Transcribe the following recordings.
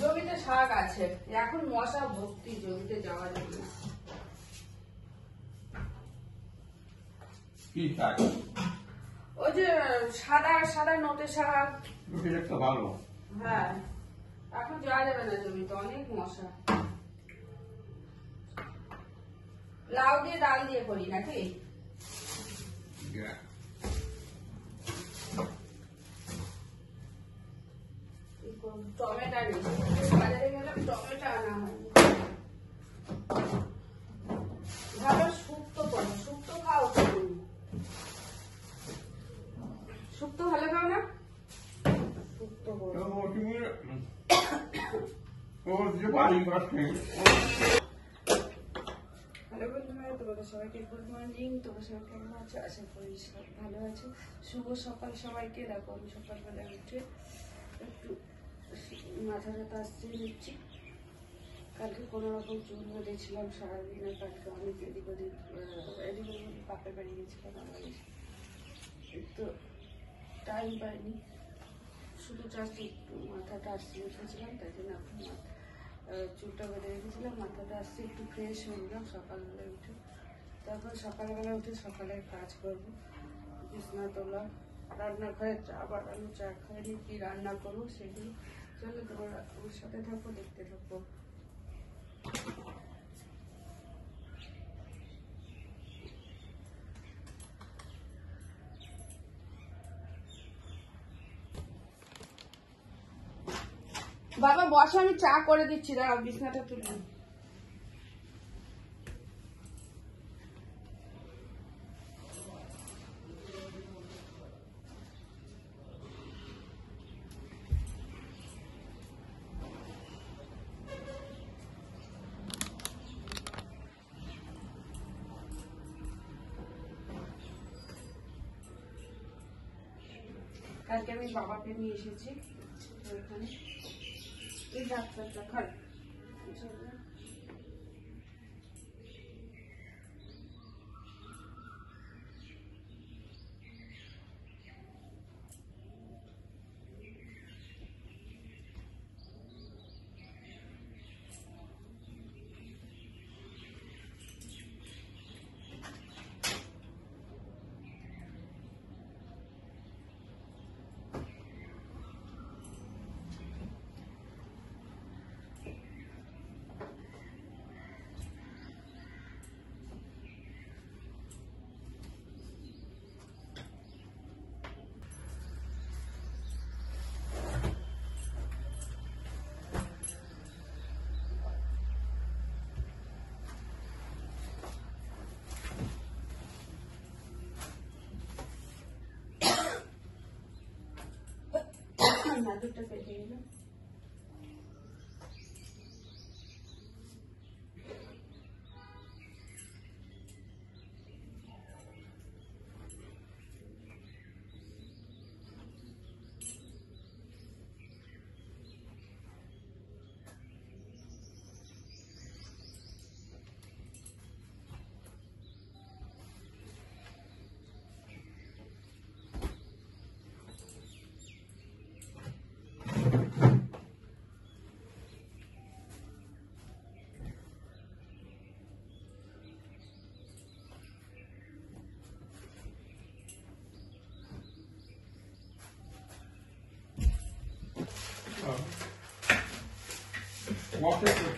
জমিতে শাক আছে, এখন মশা ভর্তি, জমিতে যাওয়া যাবে না। কি শাক? ওই যে সাদা সাদা নোটে শাক। একটা ভালো। হ্যাঁ, এখন যাওয়া যাবে না জমিতে, অনেক মশা। লাউ দিয়ে ডাল দিয়ে করি নাকি? টমেটো নেই, বাজারে গেলাম টমেটো আনা হয়নি। ভালো শুক্তো করো, শুক্তো খাও তুমি? শুক্তো ভালো খাও না? শুক্তো করো। হ্যালো বন্ধুরা, তোমাদের সবাইকে গুড মর্নিং। তোমরা সবাই কেমন আছো? আশা করি সব ভালো আছো। শুভ সকাল সবাইকে। দেখো আমি সকালবেলা উঠে একটু মাথা ব্যথা আসছে নিচ্ছি। কালকে কোনো রকম চুল বেঁধেছিলাম সারাদিনে, কালকে অনেক এদিক ওদিক বাপের বাড়ি গেছিলাম, আমার একটু টাইম পাইনি, শুধু জাস্ট একটু মাথাটা আসছে উঠেছিলাম, তাই জন্য এখন চুলটা বেঁধে রেখেছিলাম, মাথাটা আসছে, একটু ফ্রেশ হয়ে নিলাম সকালবেলা উঠে। তারপর সকালবেলা উঠে সকালের কাজ করবো, বিছনা তোলা, রান্নাঘরে চা বানানো, চা খাইনি, কি রান্না করবো সেগুলো। চলো তোমরা ওর সাথে থাকো, দেখতে থাকো। বাবা বসে, আমি চা করে দিচ্ছি, দাঁড়াও বিছনাটা তুলে। কালকে আমি বাবাকে নিয়ে এসেছি ওইখানে, এই ডাক্তারটা খান নাটকটা পেটে গেল।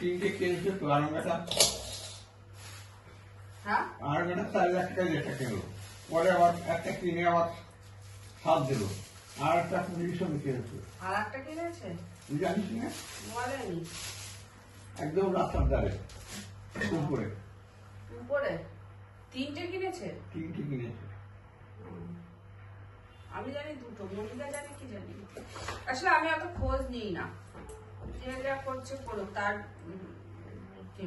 তিনটে কিনছে তো আরামটা, আরামটা 4 লাখ টাকা যেটা কিনলো, পরে আবার একটা কিনে আবার 7 দিল, আর একটা পুলিশ কিনেছে। আর একটা কিনেছে তুই জানিস না? বলেনি। একদম রাস্তার ধারে উপরে উপরে 3টে কিনেছে। 3টে কিনেছে। আমি জানি 2টো, মনিকা জানি কি জানি। আসলে আমি অত খোঁজ নিই না, যে যা করছে করুক, তার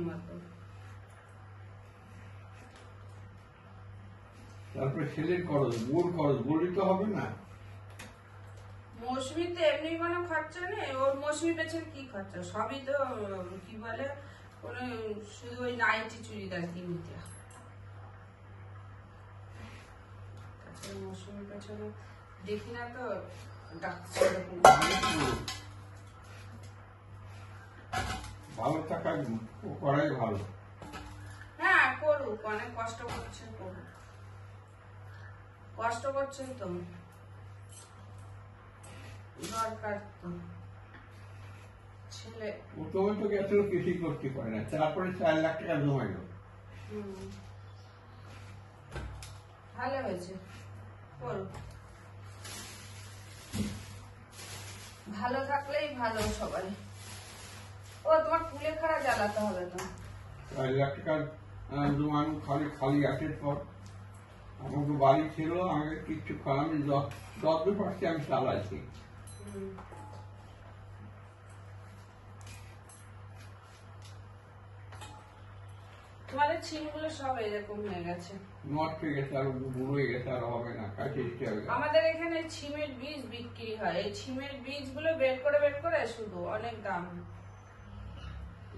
মতো। তারপরে ছেলের খরচ, বোর খরচ বলি তো হবে না। মৌসুমিতে এমনি কোনো খরচা নেই, ওর মৌসুমি পেছনে কি খরচা, সবই তো কি বলে কোনো, শুধু ওই নাইটি চুড়িদার কিনতে। মৌসুমির পেছনে দেখি না তো ডাক্তার। ভালো থাকা করাই ভালো। হ্যাঁ করুক, অনেক কষ্ট করছে, করুক, কষ্ট করছেন তো, দরকার তো ছেলে। প্রথমে তো গেছিল কিছুই করতে পারে না, তারপরে 4 লাখ টাকা জমাইলো। ভালো হয়েছে, করুক, ভালো থাকলেই ভালো সবাই। ও তোমার কুলে খাড়া জ্বালাতে হবে না। 4 লাখ টাকা জমানো খালি আটের পর আমাকে বাড়ি ছিল, আমাকে কিচ্ছু খাওয়ানি, 10% আমি চালাইছি। তোমাদের ছিমগুলো সব এরকম হয়ে গেছে, নষ্ট হয়ে গেছে, আর বুড়ো হয়ে গেছে, আর হবে না, কাছে দিতে হবে। আমাদের এখানে ছিমের বীজ বিক্রি হয়, এই ছিমের বীজ গুলো বের করে শুধু অনেক দাম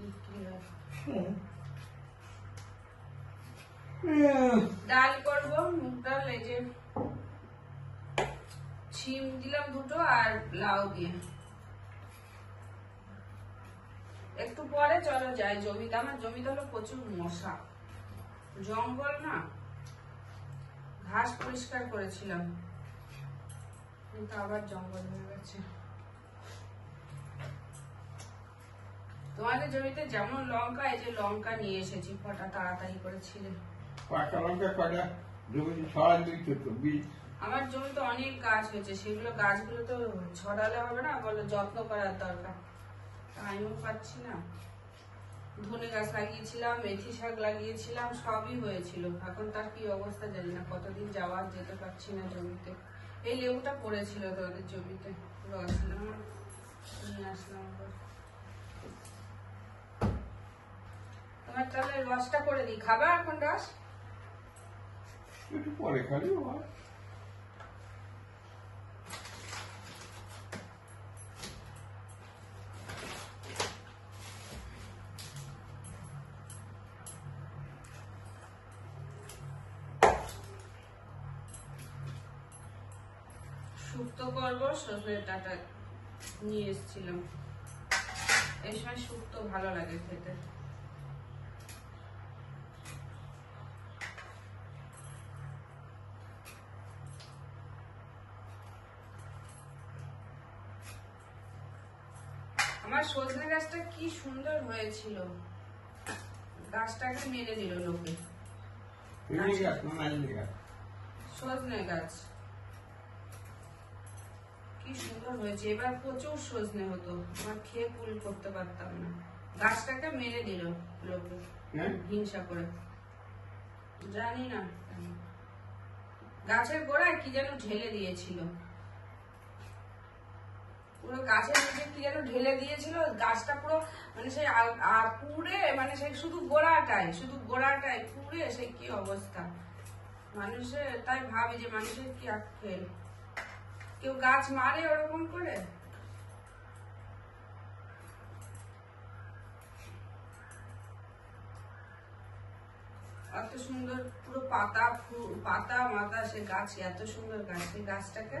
বিক্রি হয়। ডাল করবো, মুগ ডাল, এই যে ছিম দিলাম 2টো আর লাউ দিয়ে। একটু পরে চলো যাই জমিতে, আমার জমিতে হলো প্রচুর মশা, জঙ্গল না, ঘাস পরিষ্কার করেছিলাম কিন্তু আবার জঙ্গল হয়ে গেছে। তোমাদের জমিতে যেমন লঙ্কা, এই যে লঙ্কা নিয়ে এসেছি, কটা তাড়াতাড়ি করে ছিলে। পাকা লঙ্কা কটা জমিতে ছড়াই দিচ্ছে তো বীজ। আমার জমিতে অনেক গাছ হয়েছে, সেগুলো গাছগুলো তো ছড়ালে হবে না, বলে যত্ন করার দরকার, টাইমও পাচ্ছি না। ধনে গাছ লাগিয়েছিলাম, মেথি শাক লাগিয়েছিলাম, সবই হয়েছিল, এখন তার কি অবস্থা জানি না, কতদিন যাওয়া যেতে পারছি না জমিতে। এই লেবুটা পড়েছিল তোদের জমিতে, রস নিয়ে আসলাম। তোমার তাহলে রসটা করে দিই, খাবা এখন রস? একটু পরে খালি। শুক্তো করবো, সজনের ডাঁটা নিয়ে এসেছিলাম, এই সময় শুক্তো ভালো লাগে খেতে। আমার সজনে গাছটা কি সুন্দর হয়েছিল, গাছটাকে মেরে দিল লোকে। সজনে গাছ কি সুন্দর হয়েছে, এবার প্রচুর সজনে হতো, আমার খেয়ে কুল করতে পারতাম না, গাছটাকে মেরে দিল লোকে হিংসা করে, জানি না গাছের গোড়ায় কি যেন ঢেলে দিয়েছিল, পুরো গাছের নিচে কি যেন ঢেলে দিয়েছিল, গাছটা পুরো মানে সেই পুড়ে, মানে সেই শুধু গোড়াটাই পুড়ে, সেই কি অবস্থা। মানুষের তাই ভাবি যে মানুষের কি আক্কেল, কেউ গাছ মারে ওরকম করে? এত সুন্দর পুরো পাতা মাথা, সে গাছ এত সুন্দর গাছ, সেই গাছটাকে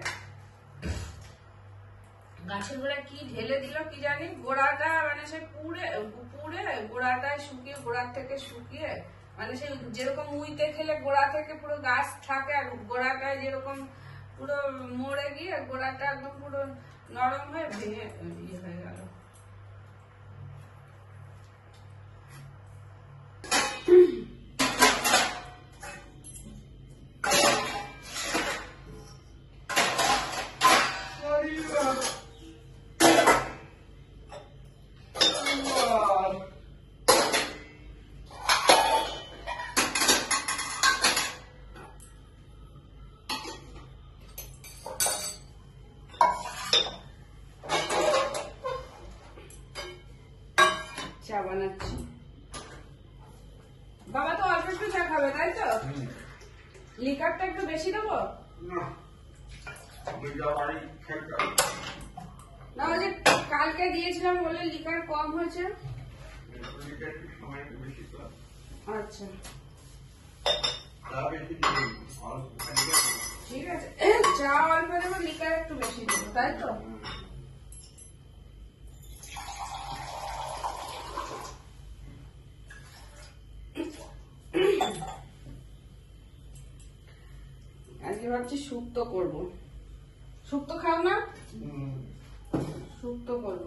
গাছের গোড়ায় কি ঢেলে দিল কি জানি, গোড়াটা মানে সে পুড়ে গোড়াটায় শুকিয়ে, গোড়ার থেকে শুকিয়ে, মানে সে যেরকম উইতে খেলে গোড়া থেকে পুরো গাছ থাকে, আর গোড়াটায় যেরকম পুরো মরে গিয়ে গোড়াটা একদম পুরো নরম হয়ে ভেঙে ইয়ে হয়ে গেল। চা বানাচ্ছি, বাবা তো অল্প একটু চা খাবে তাই তো? লিকারটা একটু বেশি দেবো না? ওই যে কালকে দিয়েছিলাম বলে লিকার কম হয়েছে। আচ্ছা ঠিক আছে, চা অল্প দেবো, লিকার একটু বেশি দেবো, তাই তো? ভাবছি শুক্তো করব। শুক্তো খাও না? শুক্তো করব।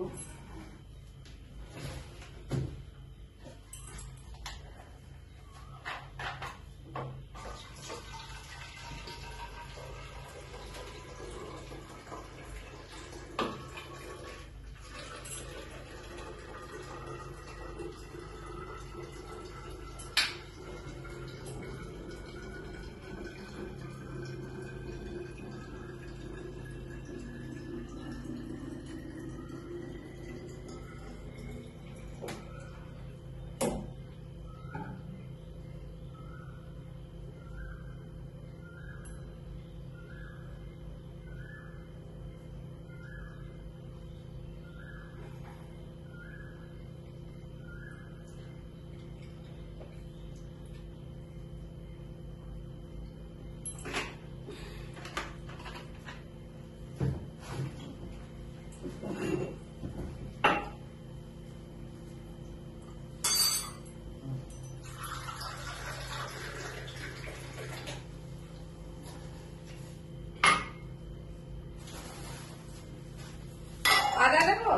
আদা দেবো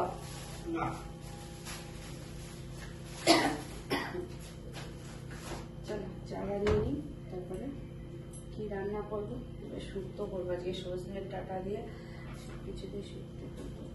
না, চলো চারা নিয়ে নিই, তারপরে কি রান্না করবো। শুক্তো করবো আজকে, সজনের ডাটা দিয়ে কিছু দিয়ে শুক্তো করবো।